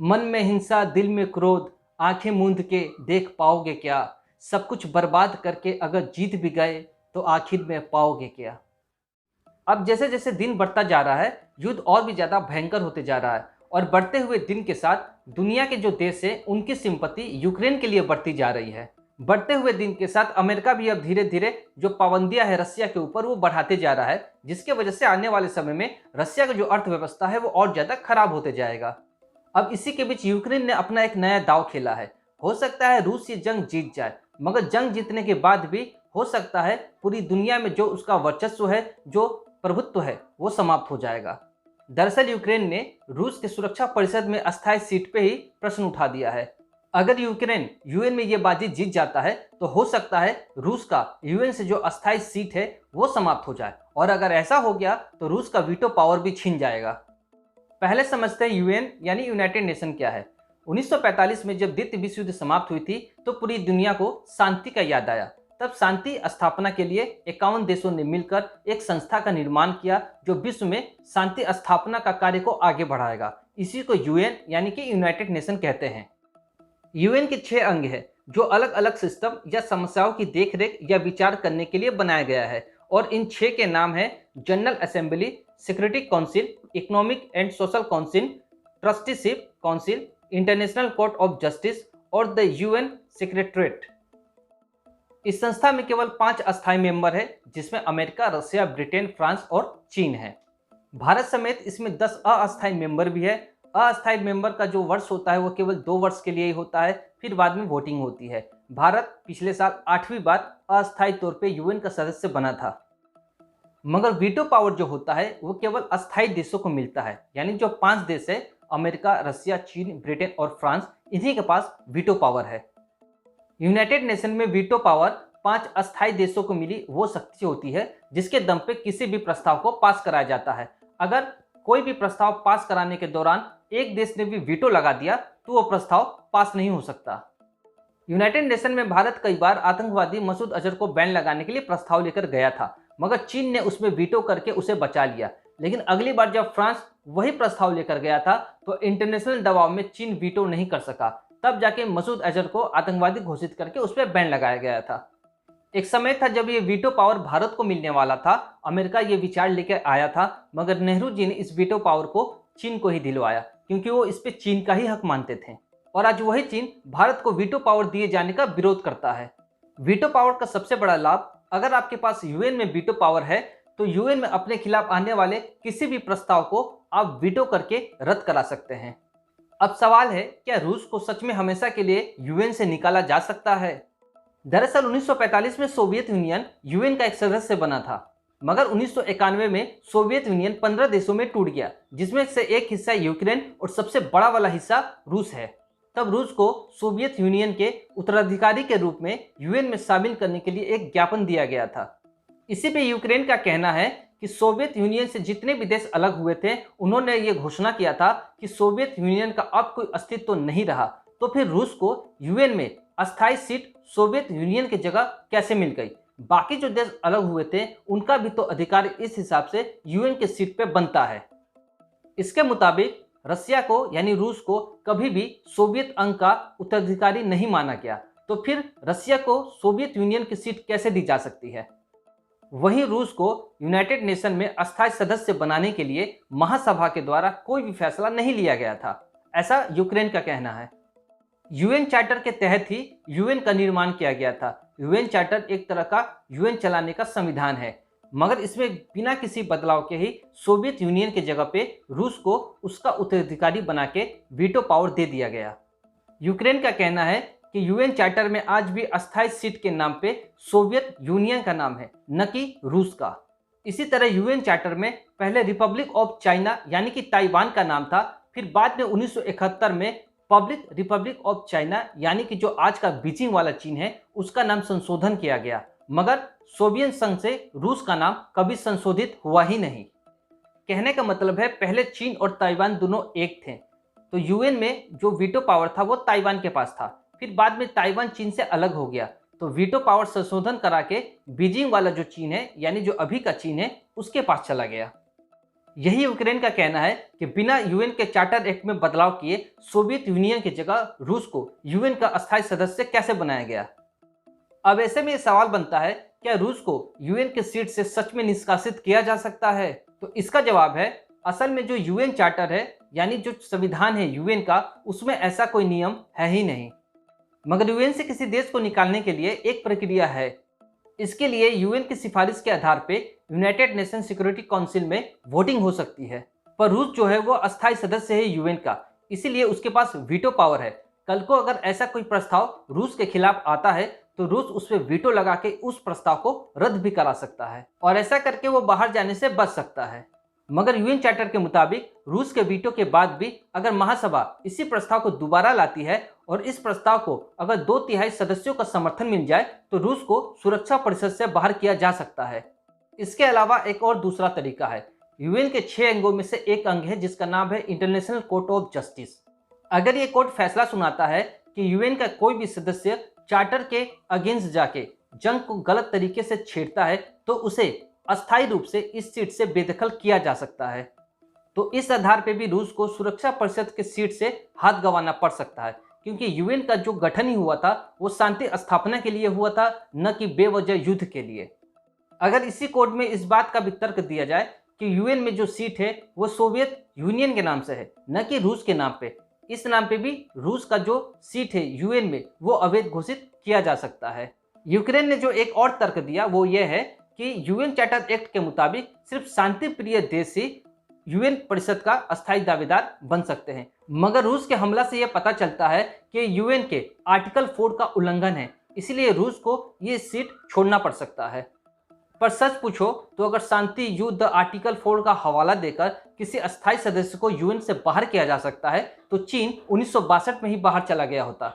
मन में हिंसा, दिल में क्रोध, आंखें मूंद के देख पाओगे क्या? सब कुछ बर्बाद करके अगर जीत भी गए तो आखिर में पाओगे क्या? अब जैसे जैसे दिन बढ़ता जा रहा है, युद्ध और भी ज्यादा भयंकर होते जा रहा है और बढ़ते हुए दिन के साथ दुनिया के जो देश हैं उनकी सिंपैथी यूक्रेन के लिए बढ़ती जा रही है। बढ़ते हुए दिन के साथ अमेरिका भी अब धीरे धीरे जो पाबंदियां है रसिया के ऊपर वो बढ़ाते जा रहा है, जिसके वजह से आने वाले समय में रसिया का जो अर्थव्यवस्था है वो और ज्यादा खराब होते जाएगा। अब इसी के बीच यूक्रेन ने अपना एक नया दांव खेला है। हो सकता है रूस ये जंग जीत जाए, मगर जंग जीतने के बाद भी हो सकता है पूरी दुनिया में जो उसका वर्चस्व है, जो प्रभुत्व है, वो समाप्त हो जाएगा। दरअसल यूक्रेन ने रूस के सुरक्षा परिषद में अस्थायी सीट पे ही प्रश्न उठा दिया है। अगर यूक्रेन यूएन में ये बाजी जीत जाता है तो हो सकता है रूस का यूएन से जो अस्थायी सीट है वो समाप्त हो जाए, और अगर ऐसा हो गया तो रूस का वीटो पावर भी छीन जाएगा। पहले समझते हैं यूएन यानी यूनाइटेड नेशन क्या है। 1945 में जब द्वितीय विश्व युद्ध समाप्त हुई थी तो पूरी दुनिया को शांति का याद आया। तब शांति स्थापना के लिए 51 देशों ने मिलकर एक संस्था का निर्माण किया जो विश्व में शांति स्थापना का कार्य को आगे बढ़ाएगा। इसी को यूएन यानी कि यूनाइटेड नेशन कहते हैं। यूएन के 6 अंग है जो अलग अलग सिस्टम या समस्याओं की देखरेख या विचार करने के लिए बनाया गया है, और इन 6 के नाम है general assembly, security council, economic and social council, trusteeship council, international court of justice और द यूएन सेक्रेटरीट। इस संस्था में केवल 5 अस्थायी मेंबर है, जिसमें अमेरिका, रशिया, ब्रिटेन, फ्रांस और चीन है। भारत समेत इसमें 10 अस्थायी मेंबर भी है। अस्थायी मेंबर का जो वर्ष होता है वो केवल 2 वर्ष के लिए ही होता है, फिर बाद में वोटिंग होती है। भारत पिछले साल 8वीं बार अस्थायी तौर पे यूएन का सदस्य बना था। मगर वीटो पावर जो होता है वो केवल अस्थायी देशों को मिलता है, यानी जो 5 देश है अमेरिका, रशिया, चीन, ब्रिटेन और फ्रांस, इन्हीं के पास वीटो पावर है। यूनाइटेड नेशन में वीटो पावर 5 अस्थायी देशों को मिली वो शक्ति होती है जिसके दम पे किसी भी प्रस्ताव को पास कराया जाता है। अगर कोई भी प्रस्ताव पास कराने के दौरान एक देश ने भी वीटो लगा दिया तो वो प्रस्ताव पास नहीं हो सकता। यूनाइटेड नेशन में भारत कई बार आतंकवादी मसूद अजहर को बैन लगाने के लिए प्रस्ताव लेकर गया था, मगर चीन ने उसमें वीटो करके उसे बचा लिया। लेकिन अगली बार जब फ्रांस वही प्रस्ताव लेकर गया था तो इंटरनेशनल दबाव में चीन वीटो नहीं कर सका, तब जाके मसूद अजहर को आतंकवादी घोषित करके उस पर बैन लगाया गया था। एक समय था जब ये वीटो पावर भारत को मिलने वाला था, अमेरिका ये विचार लेकर आया था, मगर नेहरू जी ने इस वीटो पावर को चीन को ही दिलवाया क्योंकि वो इस पे चीन का ही हक मानते थे। और आज वही चीन भारत को वीटो पावर दिए जाने का विरोध करता है। वीटो पावर का सबसे बड़ा लाभ, अगर आपके पास यूएन में वीटो पावर है तो यूएन में अपने खिलाफ आने वाले किसी भी प्रस्ताव को आप वीटो करके रद्द करा सकते हैं। अब सवाल है, क्या रूस को सच में हमेशा के लिए यूएन से निकाला जा सकता है? दरअसल 1945 में सोवियत यूनियन यूएन का एक सदस्य बना था, मगर 1991 में सोवियत यूनियन 15 देशों में टूट गया, जिसमें से एक हिस्सा यूक्रेन और सबसे बड़ा वाला हिस्सा रूस है। तब रूस को सोवियत यूनियन के उत्तराधिकारी के रूप में यूएन में शामिल करने के लिए एक ज्ञापन दिया गया था। इसी पे यूक्रेन का कहना है कि सोवियत यूनियन से जितने भी देश अलग हुए थे उन्होंने ये घोषणा किया था कि सोवियत यूनियन का अब कोई अस्तित्व तो नहीं रहा, तो फिर रूस को यूएन में अस्थायी सीट सोवियत यूनियन की जगह कैसे मिल गई? बाकी जो देश अलग हुए थे उनका भी तो अधिकार इस हिसाब से यूएन के सीट पे बनता है। इसके मुताबिक रसिया को यानी रूस को कभी भी सोवियत अंग का उत्तराधिकारी नहीं माना गया, तो फिर रसिया को सोवियत यूनियन की सीट कैसे दी जा सकती है? वहीं रूस को यूनाइटेड नेशन में अस्थायी सदस्य बनाने के लिए महासभा के द्वारा कोई भी फैसला नहीं लिया गया था, ऐसा यूक्रेन का कहना है। यूएन चार्टर के तहत ही यूएन का निर्माण किया गया था। यूएन चार्टर एक तरह का यूएन चलाने का संविधान है, मगर इसमें बिना किसी बदलाव के ही सोवियत यूनियन के जगह पे रूस को उसका उत्तराधिकारी बना के वीटो पावर दे दिया गया। यूक्रेन का कहना है कि यूएन चार्टर में आज भी अस्थायी सीट के नाम पे सोवियत यूनियन का नाम है, न कि रूस का। इसी तरह यूएन चार्टर में पहले रिपब्लिक ऑफ चाइना यानी कि ताइवान का नाम था, फिर बाद में 1971 में पब्लिक रिपब्लिक ऑफ चाइना यानी कि जो आज का बीजिंग वाला चीन है उसका नाम संशोधन किया गया, मगर सोवियत संघ से रूस का नाम कभी संशोधित हुआ ही नहीं। कहने का मतलब है पहले चीन और ताइवान दोनों एक थे, तो यूएन में जो वीटो पावर था वो ताइवान के पास था, फिर बाद में ताइवान चीन से अलग हो गया, तो वीटो पावर संशोधन करा के बीजिंग वाला जो चीन है यानी जो अभी का चीन है उसके पास चला गया। यही यूक्रेन का कहना है कि बिना यूएन के चार्टर एक्ट में बदलाव किए सोवियत यूनियन की जगह रूस को यूएन का अस्थायी सदस्य कैसे बनाया गया। अब ऐसे में ये सवाल बनता है, क्या रूस को यूएन के सीट से सच में निष्कासित किया जा सकता है? तो इसका जवाब है, असल में जो यूएन चार्टर है यानी जो संविधान है यूएन का, उसमें ऐसा कोई नियम है ही नहीं। मगर यूएन से किसी देश को निकालने के लिए एक प्रक्रिया है। इसके लिए यूएन की सिफारिश के आधार पे यूनाइटेड नेशन सिक्योरिटी काउंसिल में वोटिंग हो सकती है। पर रूस जो है वो अस्थायी सदस्य है यूएन का, इसीलिए उसके पास वीटो पावर है। कल को अगर ऐसा कोई प्रस्ताव रूस के खिलाफ आता है तो रूस उस पर वीटो लगा के उस प्रस्ताव को रद्द भी करा सकता है और ऐसा करके वो बाहर जाने से बच सकता है। मगर यूएन चार्टर के मुताबिक रूस के वीटो के बाद भी अगर महासभा इसी प्रस्ताव को दोबारा लाती है और इस प्रस्ताव को अगर 2/3 सदस्यों का समर्थन मिल जाए तो रूस को सुरक्षा परिषद से बाहर किया जा सकता है। इसके अलावा एक और दूसरा तरीका है। यूएन के 6 अंगों में से एक अंग है जिसका नाम है इंटरनेशनल कोर्ट ऑफ जस्टिस। अगर ये कोर्ट फैसला सुनाता है कि यूएन का कोई भी सदस्य चार्टर के अगेंस्ट जाके जंग को गलत तरीके से छेड़ता है तो उसे अस्थायी रूप से इस सीट से बेदखल किया जा सकता है। तो इस आधार पर भी रूस को सुरक्षा परिषद के सीट से हाथ गंवाना पड़ सकता है, क्योंकि यूएन का जो गठन ही हुआ था वो शांति स्थापना के लिए हुआ था, न कि बेवजह युद्ध के लिए। अगर इसी कोर्ट में इस बात का भी तर्क दिया जाए कि यूएन में जो सीट है वो सोवियत यूनियन के नाम से है, न कि रूस के नाम पे, इस नाम पे भी रूस का जो सीट है यूएन में वो अवैध घोषित किया जा सकता है। यूक्रेन ने जो एक और तर्क दिया वो ये है कि यूएन चार्टर एक्ट के मुताबिक सिर्फ शांति प्रिय देश ही यूएन परिषद का अस्थायी दावेदार बन सकते हैं। मगर रूस के हमला से यह पता चलता है कि यूएन के आर्टिकल 4 का उल्लंघन है, इसलिए रूस को ये सीट छोड़ना पड़ सकता है। पर सच पूछो तो अगर शांति युद्ध आर्टिकल 4 का हवाला देकर किसी अस्थायी सदस्य को यूएन से बाहर किया जा सकता है तो चीन 1962 में ही बाहर चला गया होता।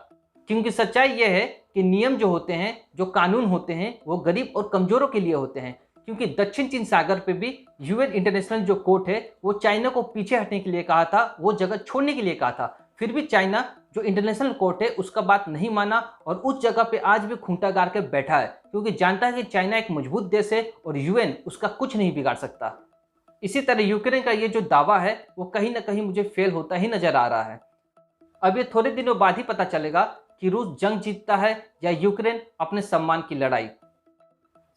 क्योंकि सच्चाई यह है कि नियम जो होते हैं, जो कानून होते हैं, वो गरीब और कमजोरों के लिए होते हैं। क्योंकि दक्षिण चीन सागर पे भी यूएन इंटरनेशनल जो कोर्ट है वो चाइना को पीछे हटने के लिए कहा था, वो जगह छोड़ने के लिए कहा था। फिर भी चाइना जो इंटरनेशनल कोर्ट है उसका बात नहीं माना और उस जगह पे आज भी खूंटा गाड़ के बैठा है, क्योंकि जानता है कि चाइना एक मजबूत देश है और यूएन उसका कुछ नहीं बिगाड़ सकता। इसी तरह यूक्रेन का ये जो दावा है वो कहीं ना कहीं मुझे फेल होता ही नजर आ रहा है। अब ये थोड़े दिनों बाद ही पता चलेगा कि रूस जंग जीतता है या यूक्रेन अपने सम्मान की लड़ाई।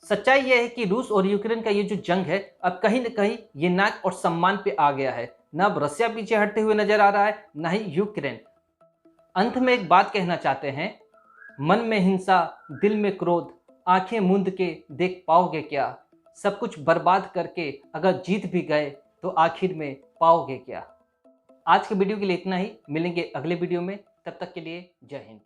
सच्चाई यह है कि रूस और यूक्रेन का ये जो जंग है अब कहीं न कहीं ये नाक और सम्मान पे आ गया है। न अब रसिया पीछे हटते हुए नजर आ रहा है, न ही यूक्रेन। अंत में एक बात कहना चाहते हैं, मन में हिंसा, दिल में क्रोध, आंखें मूंद के देख पाओगे क्या? सब कुछ बर्बाद करके अगर जीत भी गए तो आखिर में पाओगे क्या? आज के वीडियो के लिए इतना ही। मिलेंगे अगले वीडियो में, तब तक के लिए जय हिंद।